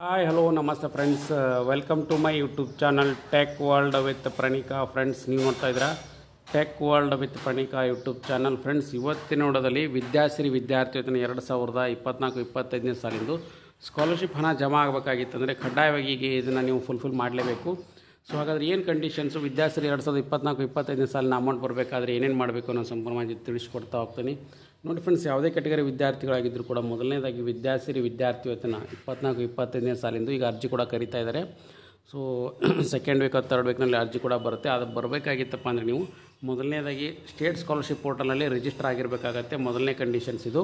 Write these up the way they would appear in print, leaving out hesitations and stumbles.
Hi hello ನಮಸ್ತೆ friends, welcome to my YouTube channel tech world with Pranika. Friends, ನೀವು ನೋಡ್ತಾ ಇದ್ದೀರಾ tech world with Pranika YouTube channel. Friends, ಇವತ್ತಿನ ನೋಡೋದಲ್ಲಿ ವಿದ್ಯಾಶ್ರೀ ವಿದ್ಯಾರ್ಥಿ ವೇತನ 2024-25ನೇ ಸಾಲಿಂದು ಸ್ಕಾಲರ್ಶಿಪ್ ಹಣ ಜಮಾ ಆಗಬೇಕಾಗಿತ್ತಂದರೆ ಕಡ್ಡಾಯವಾಗಿ ಈಗ ಇದನ್ನು ನೀವು ಫುಲ್ಫಿಲ್ ಮಾಡಲೇಬೇಕು. ಸೊ ಹಾಗಾದರೆ ಏನು ಕಂಡೀಷನ್ಸು, ವಿದ್ಯಾಶ್ರೀ 2024-25ನೇ ಸಾಲಿನ ಅಮೌಂಟ್ ಬರಬೇಕಾದ್ರೆ ಏನೇನು ಮಾಡಬೇಕು ಅನ್ನೋ ಸಂಪೂರ್ಣವಾಗಿ ತಿಳಿಸ್ಕೊಡ್ತಾ ಹೋಗ್ತೀನಿ. ನೋಡಿ ಫ್ರೆಂಡ್ಸ್, ಯಾವುದೇ ಕ್ಯಾಟಗರಿ ವಿದ್ಯಾರ್ಥಿಗಳಾಗಿದ್ದರೂ ಕೂಡ ಮೊದಲನೇದಾಗಿ ವಿದ್ಯಾಶ್ರೀ ವಿದ್ಯಾರ್ಥಿ ವೇತನ 24-25ನೇ ಸಾಲಿಂದು ಈಗ ಅರ್ಜಿ ಕೂಡ ಕರೀತಾ ಇದ್ದಾರೆ. ಸೊ ಸೆಕೆಂಡ್ ವೀಕ್ ಅಥವಾ ಥರ್ಡ್ ವೀಕ್ನಲ್ಲಿ ಅರ್ಜಿ ಕೂಡ ಬರುತ್ತೆ. ಅದು ಬರಬೇಕಾಗಿತ್ತಪ್ಪ ಅಂದರೆ ನೀವು ಮೊದಲನೇದಾಗಿ ಸ್ಟೇಟ್ ಸ್ಕಾಲರ್ಶಿಪ್ ಪೋರ್ಟಲ್ನಲ್ಲಿ ರಿಜಿಸ್ಟರ್ ಆಗಿರಬೇಕಾಗತ್ತೆ. ಮೊದಲನೇ ಕಂಡೀಷನ್ಸ್ ಇದು.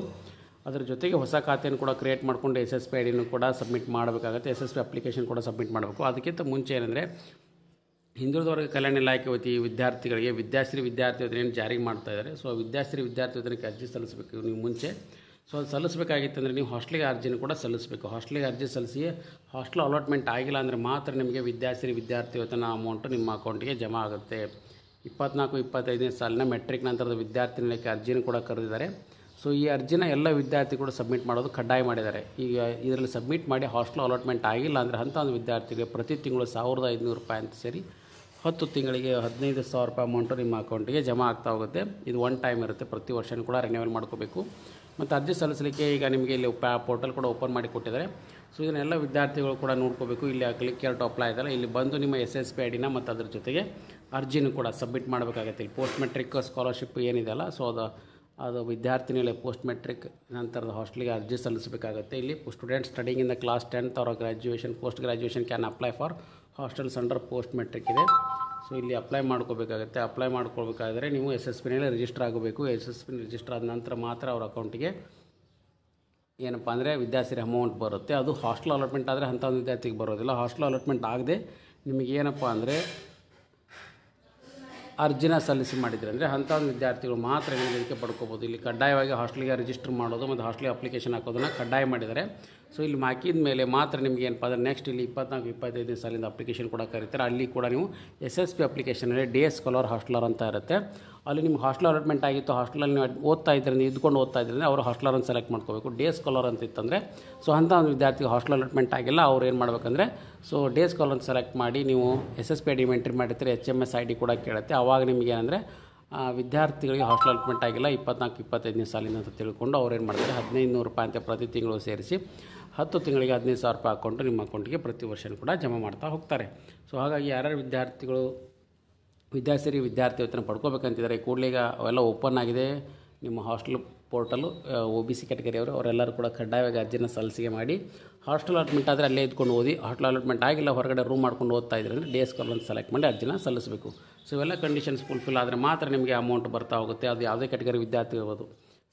ಅದರ ಜೊತೆಗೆ ಹೊಸ ಖಾತೆಯನ್ನು ಕೂಡ ಕ್ರಿಯೇಟ್ ಮಾಡಿಕೊಂಡು SSP ಐಡಿನೂ ಕೂಡ ಸಬ್ಮಿಟ್ ಮಾಡಬೇಕಾಗುತ್ತೆ. SSP ಅಪ್ಲಿಕೇಶನ್ ಕೂಡ ಸಬ್ಮಿಟ್ ಮಾಡಬೇಕು. ಅದಕ್ಕಿಂತ ಮುಂಚೆ ಏನಂದರೆ ಹಿಂದುಳಿದ ವರ್ಗ ಕಲ್ಯಾಣ ಇಲಾಖೆ ವತಿ ವಿದ್ಯಾರ್ಥಿಗಳಿಗೆ ವಿದ್ಯಾಶ್ರೀ ವಿದ್ಯಾರ್ಥಿ ವೇತನ ಏನು ಜಾರಿಗೆ ಮಾಡ್ತಾ ಇದ್ದಾರೆ. ಸೊ ವಿದ್ಯಾಶ್ರೀ ವಿದ್ಯಾರ್ಥಿ ವೇತನಕ್ಕೆ ಅರ್ಜಿ ಸಲ್ಲಿಸಬೇಕು ನೀವು ಮುಂಚೆ. ಸೊ ಅದು ಸಲ್ಲಿಸಬೇಕಾಗಿತ್ತಂದರೆ ನೀವು ಹಾಸ್ಟೆಲಿಗೆ ಅರ್ಜಿನೂ ಕೂಡ ಸಲ್ಲಿಸಬೇಕು. ಹಾಸ್ಟೆಲಿಗೆ ಅರ್ಜಿ ಸಲ್ಲಿಸಿ ಹಾಸ್ಟೆಲ್ ಅಲಾಟ್ಮೆಂಟ್ ಆಗಿಲ್ಲ ಅಂದರೆ ಮಾತ್ರ ನಿಮಗೆ ವಿದ್ಯಾಶ್ರೀ ವಿದ್ಯಾರ್ಥಿ ವೇತನ ಅಮೌಂಟು ನಿಮ್ಮ ಅಕೌಂಟಿಗೆ ಜಮಾ ಆಗುತ್ತೆ. 24-25ನೇ ಸಾಲಿನ ಮೆಟ್ರಿಕ್ ನಂತರದ ವಿದ್ಯಾರ್ಥಿ ನಿಲಯಕ್ಕೆ ಅರ್ಜಿನೂ ಕೂಡ ಕರೆದಿದ್ದಾರೆ. ಸೊ ಈ ಅರ್ಜಿನ ಎಲ್ಲ ವಿದ್ಯಾರ್ಥಿ ಕೂಡ ಸಬ್ಮಿಟ್ ಮಾಡೋದು ಕಡ್ಡಾಯ ಮಾಡಿದ್ದಾರೆ. ಈಗ ಇದರಲ್ಲಿ ಸಬ್ಮಿಟ್ ಮಾಡಿ ಹಾಸ್ಟೆಲ್ ಅಲಾಟ್ಮೆಂಟ್ ಆಗಿಲ್ಲ ಅಂದರೆ ಅಂಥ ಒಂದು ವಿದ್ಯಾರ್ಥಿಗೆ ಪ್ರತಿ ತಿಂಗಳು 1,500 ರೂಪಾಯಿ ಅಂತ ಸೇರಿ 10 ತಿಂಗಳಿಗೆ 15,000 ರೂಪಾಯಿ ಅಮೌಂಟು ನಿಮ್ಮ ಅಕೌಂಟಿಗೆ ಜಮಾ ಆಗ್ತಾ ಹೋಗುತ್ತೆ. ಇದು ಒನ್ ಟೈಮ್ ಇರುತ್ತೆ, ಪ್ರತಿ ವರ್ಷವೂ ಕೂಡ ರಿನ್ಯೂವಲ್ ಮಾಡ್ಕೋಬೇಕು. ಮತ್ತು ಅರ್ಜಿ ಸಲ್ಲಿಸಲಿಕ್ಕೆ ಈಗ ನಿಮಗೆ ಇಲ್ಲಿ ಪೋರ್ಟಲ್ ಕೂಡ ಓಪನ್ ಮಾಡಿ ಕೊಟ್ಟಿದ್ದಾರೆ. ಸೊ ಇದನ್ನೆಲ್ಲ ವಿದ್ಯಾರ್ಥಿಗಳು ಕೂಡ ನೋಡ್ಕೋಬೇಕು. ಇಲ್ಲಿ ಕ್ಲಿಕ್ ಕೇರ್ ಟು ಅಪ್ಲೈ ಇದಲ್ಲ, ಇಲ್ಲಿ ಬಂದು ನಿಮ್ಮ SSP ಐಡಿನ ಮತ್ತು ಅದ್ರ ಜೊತೆಗೆ ಅರ್ಜಿನೂ ಕೂಡ ಸಬ್ಮಿಟ್ ಮಾಡಬೇಕಾಗುತ್ತೆ. ಇಲ್ಲಿ ಪೋಸ್ಟ್ ಮೆಟ್ರಿಕ್ ಸ್ಕಾಲರ್ಶಿಪ್ ಏನಿದೆಯಲ್ಲ, ಸೊ ಅದು ವಿದ್ಯಾರ್ಥಿ ನಿಲಯ ಪೋಸ್ಟ್ ಮೆಟ್ರಿಕ್ ನಂತರದ ಹಾಸ್ಟೆಲಿಗೆ ಅರ್ಜಿ ಸಲ್ಲಿಸಬೇಕಾಗುತ್ತೆ. ಇಲ್ಲಿ student studying in the class 10th ಅವರ graduation post graduation can apply for hostels under post matric ಇದೆ. ಸೊ ಇಲ್ಲಿ ಅಪ್ಲೈ ಮಾಡ್ಕೋಬೇಕಾಗುತ್ತೆ. ಅಪ್ಲೈ ಮಾಡ್ಕೊಳ್ಬೇಕಾದ್ರೆ ನೀವು SSPನಲ್ಲಿ ರಿಜಿಸ್ಟರ್ ಆಗಬೇಕು. SSP ರಿಜಿಸ್ಟರ್ ಆದ ನಂತರ ಮಾತ್ರ ಅವ್ರ ಅಕೌಂಟಿಗೆ ಏನಪ್ಪ ಅಂದರೆ ವಿದ್ಯಾಶ್ರೀ ಅಮೌಂಟ್ ಬರುತ್ತೆ. ಅದು ಹಾಸ್ಟೆಲ್ ಅಲಾಟ್ಮೆಂಟ್ ಆದರೆ ಅಂಥ ಒಂದು ವಿದ್ಯಾರ್ಥಿಗೆ ಬರೋದಿಲ್ಲ. ಹಾಸ್ಟೆಲ್ ಅಲಾಟ್ಮೆಂಟ್ ಆಗದೆ ನಿಮಗೆ ಏನಪ್ಪ ಅಂದರೆ ಅರ್ಜಿನ ಸಲ್ಲಿಸಿ ಮಾಡಿದರೆ ಅಂದರೆ ಅಂಥ ಒಂದು ವಿದ್ಯಾರ್ಥಿಗಳು ಮಾತ್ರ ಇದಕ್ಕೆ ಪಡ್ಕೋಬೋದು. ಇಲ್ಲಿ ಕಡ್ಡಾಯವಾಗಿ ಹಾಸ್ಟೆಲಿಗೆ ರಿಜಿಸ್ಟರ್ ಮಾಡೋದು ಮತ್ತು ಹಾಸ್ಟೆಲಿಗೆ ಅಪ್ಲಿಕೇಶನ್ ಹಾಕೋದನ್ನು ಕಡ್ಡಾಯ ಮಾಡಿದ್ದಾರೆ. ಸೊ ಇಲ್ಲಿ ಹಾಕಿದ ಮೇಲೆ ಮಾತ್ರ ನಿಮಗೆ ಏನಪ್ಪ ಅಂದರೆ ನೆಕ್ಸ್ಟ್ ಇಲ್ಲಿ 24-25ನೇ ಸಾಲಿಂದ ಅಪ್ಲಿಕೇಶನ್ ಕೂಡ ಕರೀತಾರೆ. ಅಲ್ಲಿ ಕೂಡ ನೀವು SSP ಅಪ್ಲಿಕೇಶನಲ್ಲಿ ಡೇ ಸ್ಕಾಲರ್ ಹಾಸ್ಟೆಲರ್ ಅಂತ ಇರುತ್ತೆ. ಅಲ್ಲಿ ನಿಮ್ಗೆ ಹಾಸ್ಟೆಲ್ ಅಲಾಟ್ಮೆಂಟ್ ಆಗಿತ್ತು, ಹಾಸ್ಟೆಲಲ್ಲಿ ನೀವು ಓದ್ತಾ ಇದ್ದರೆ ಇದ್ಕೊಂಡು ಓದ್ತಾ ಇದ್ದರೆ ಅವರು ಹಾಸ್ಟೆಲರನ್ನು ಸೆಲೆಕ್ಟ್ ಮಾಡ್ಕೋಬೇಕು. ಡೇ ಸ್ಕಾಲರ್ ಅಂತ ಇತ್ತಂದರೆ ಸೊ ಅಂಥ ಒಂದು ವಿದ್ಯಾರ್ಥಿಗೆ ಹಾಸ್ಟೆಲ್ ಅಲಾಟ್ಮೆಂಟ್ ಆಗಿಲ್ಲ, ಅವ್ರು ಏನು ಮಾಡಬೇಕಂದ್ರೆ ಸೊ ಡೇ ಸ್ಕಾಲರ್ ಅಂತ ಸೆಲೆಕ್ಟ್ ಮಾಡಿ ನೀವು SSP ಐಡಿ ಎಂಟ್ರಿ ಮಾಡಿರ್ತೀರಿ, HMS ID ಕೂಡ ಕೇಳುತ್ತೆ. ಆವಾಗ ನಿಮಗೆ ಏನಂದರೆ ವಿದ್ಯಾರ್ಥಿಗಳಿಗೆ ಹಾಸ್ಟೆಲ್ ಅಲಾಟ್ಮೆಂಟ್ ಆಗಿಲ್ಲ 24-25ನೇ ಸಾಲಿನ ಅಂತ ತಿಳ್ಕೊಂಡು ಅವ್ರು ಏನು ಮಾಡ್ತಾರೆ 1,500 ರೂಪಾಯಿ ಅಂತ ಪ್ರತಿ ತಿಂಗಳು ಸೇರಿಸಿ 10 ತಿಂಗಳಿಗೆ 15,000 ರೂಪಾಯಿ ಅಕೌಂಟು ನಿಮ್ಮ ಅಕೌಂಟಿಗೆ ಪ್ರತಿ ವರ್ಷವೂ ಕೂಡ ಜಮಾ ಮಾಡ್ತಾ ಹೋಗ್ತಾರೆ. ಸೊ ಹಾಗಾಗಿ ಯಾರ್ಯಾರು ವಿದ್ಯಾರ್ಥಿಗಳು ವಿದ್ಯಾಶ್ರೀ ವಿದ್ಯಾರ್ಥಿ ವೇತನ ಪಡ್ಕೋಬೇಕಂತಿದ್ದಾರೆ ಕೂಡಲೇ ಈಗ ಅವೆಲ್ಲ ಓಪನ್ ಆಗಿದೆ. ನಿಮ್ಮ ಹಾಸ್ಟೆಲ್ ಪೋರ್ಟಲು OBC ಕ್ಯಾಟಗರಿ ಅವರೆಲ್ಲರೂ ಕೂಡ ಕಡ್ಡಾಯವಾಗಿ ಅರ್ಜಿನ ಸಲ್ಲಿಸಿಗೆ ಮಾಡಿ ಹಾಸ್ಟೆಲ್ ಅಲಾಟ್ಮೆಂಟ್ ಆದರೆ ಅಲ್ಲೇ ಇದ್ಕೊಂಡು ಓದಿ. ಹಾಸ್ಟೆಲ್ ಅಲಾಟ್ಮೆಂಟ್ ಆಗಿಲ್ಲ, ಹೊರಗಡೆ ರೂಮ್ ಮಾಡ್ಕೊಂಡು ಓದ್ತಾ ಇದ್ದಾರೆ ಅಂದರೆ ಡೇ ಸ್ಕಾಲರ್ ಸೆಲೆಕ್ಟ್ ಮಾಡಿ ಅರ್ಜಿನ ಸಲ್ಲಿಸಬೇಕು. ಸೊ ಇವೆಲ್ಲ ಕಂಡೀಷನ್ಸ್ ಫುಲ್ಫಿಲ್ ಆದರೆ ಮಾತ್ರ ನಿಮಗೆ ಅಮೌಂಟ್ ಬರ್ತಾ ಹೋಗುತ್ತೆ. ಅದು ಯಾವುದೇ ಕ್ಯಾಟಗರಿ ವಿದ್ಯಾರ್ಥಿ ಇರ್ಬೋದು,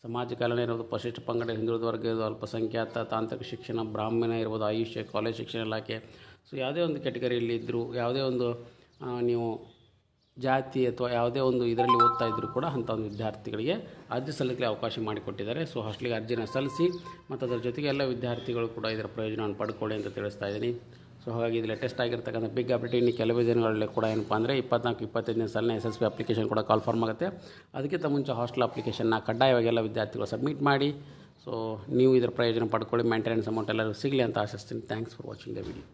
ಸಮಾಜ ಕಲ್ಯಾಣ ಇರ್ಬೋದು, ಪರಿಶಿಷ್ಟ ಪಂಗಡ, ಹಿಂದುಳಿದ ವರ್ಗ ಇರ್ಬೋದು, ಅಲ್ಪಸಂಖ್ಯಾತ, ತಾಂತ್ರಿಕ ಶಿಕ್ಷಣ, ಬ್ರಾಹ್ಮಣ ಇರ್ಬೋದು, ಆಯುಷ್ಯ, ಕಾಲೇಜ್ ಶಿಕ್ಷಣ ಇಲಾಖೆ. ಸೊ ಯಾವುದೇ ಒಂದು ಕ್ಯಾಟಗರಿಯಲ್ಲಿ ಇದ್ದರೂ ಯಾವುದೇ ಒಂದು ನೀವು ಜಾತಿ ಅಥವಾ ಯಾವುದೇ ಒಂದು ಇದರಲ್ಲಿ ಓದ್ತಾ ಇದ್ದರೂ ಕೂಡ ಅಂಥ ಒಂದು ವಿದ್ಯಾರ್ಥಿಗಳಿಗೆ ಅರ್ಜಿ ಸಲ್ಲಿಸಲಿಕ್ಕೆ ಅವಕಾಶ ಮಾಡಿಕೊಟ್ಟಿದ್ದಾರೆ. ಸೊ ಹಾಸ್ಟೆಲಿಗೆ ಅರ್ಜಿನ ಸಲ್ಲಿಸಿ ಮತ್ತು ಅದರ ಜೊತೆಗೆ ಎಲ್ಲ ವಿದ್ಯಾರ್ಥಿಗಳು ಕೂಡ ಇದರ ಪ್ರಯೋಜನವನ್ನು ಪಡ್ಕೊಳ್ಳಿ ಅಂತ ತಿಳಿಸ್ತಾ ಇದ್ದೀನಿ. ಸೊ ಹಾಗಾಗಿ ಇದು ಲೇಟೆಸ್ಟ್ ಆಗಿರ್ತಕ್ಕಂಥ ಬಿಗ್ ಅಪ್ಡೇಟ್. ಇನ್ನು ಕೆಲವೇ ದಿನಗಳಲ್ಲಿ ಕೂಡ ಏನಪ್ಪ ಅಂದರೆ 24-25ನೇ ಸಾಲಿನ SSP ಅಪ್ಲಿಕೇಶನ್ ಕೂಡ ಕಾಲ್ಫಾರ್ಮ್ ಆಗುತ್ತೆ. ಅದಕ್ಕಿಂತ ಮುಂಚೆ ಹಾಸ್ಟೆಲ್ ಅಪ್ಲಿಕೇಶನ್ನ ಕಡ್ಡಾಯವಾಗಿ ಎಲ್ಲ ವಿದ್ಯಾರ್ಥಿಗಳು ಸಬ್ಮಿಟ್ ಮಾಡಿ. ಸೊ ನೀವು ಇದರ ಪ್ರಯೋಜನ ಪಡ್ಕೊಳ್ಳಿ, ಮೇಂಟೆನೆನ್ಸ್ ಅಮೌಂಟ್ ಎಲ್ಲರೂ ಸಿಗಲಿ ಅಂತ ಆಶಿಸ್ತೀನಿ. Thanks for watching the video.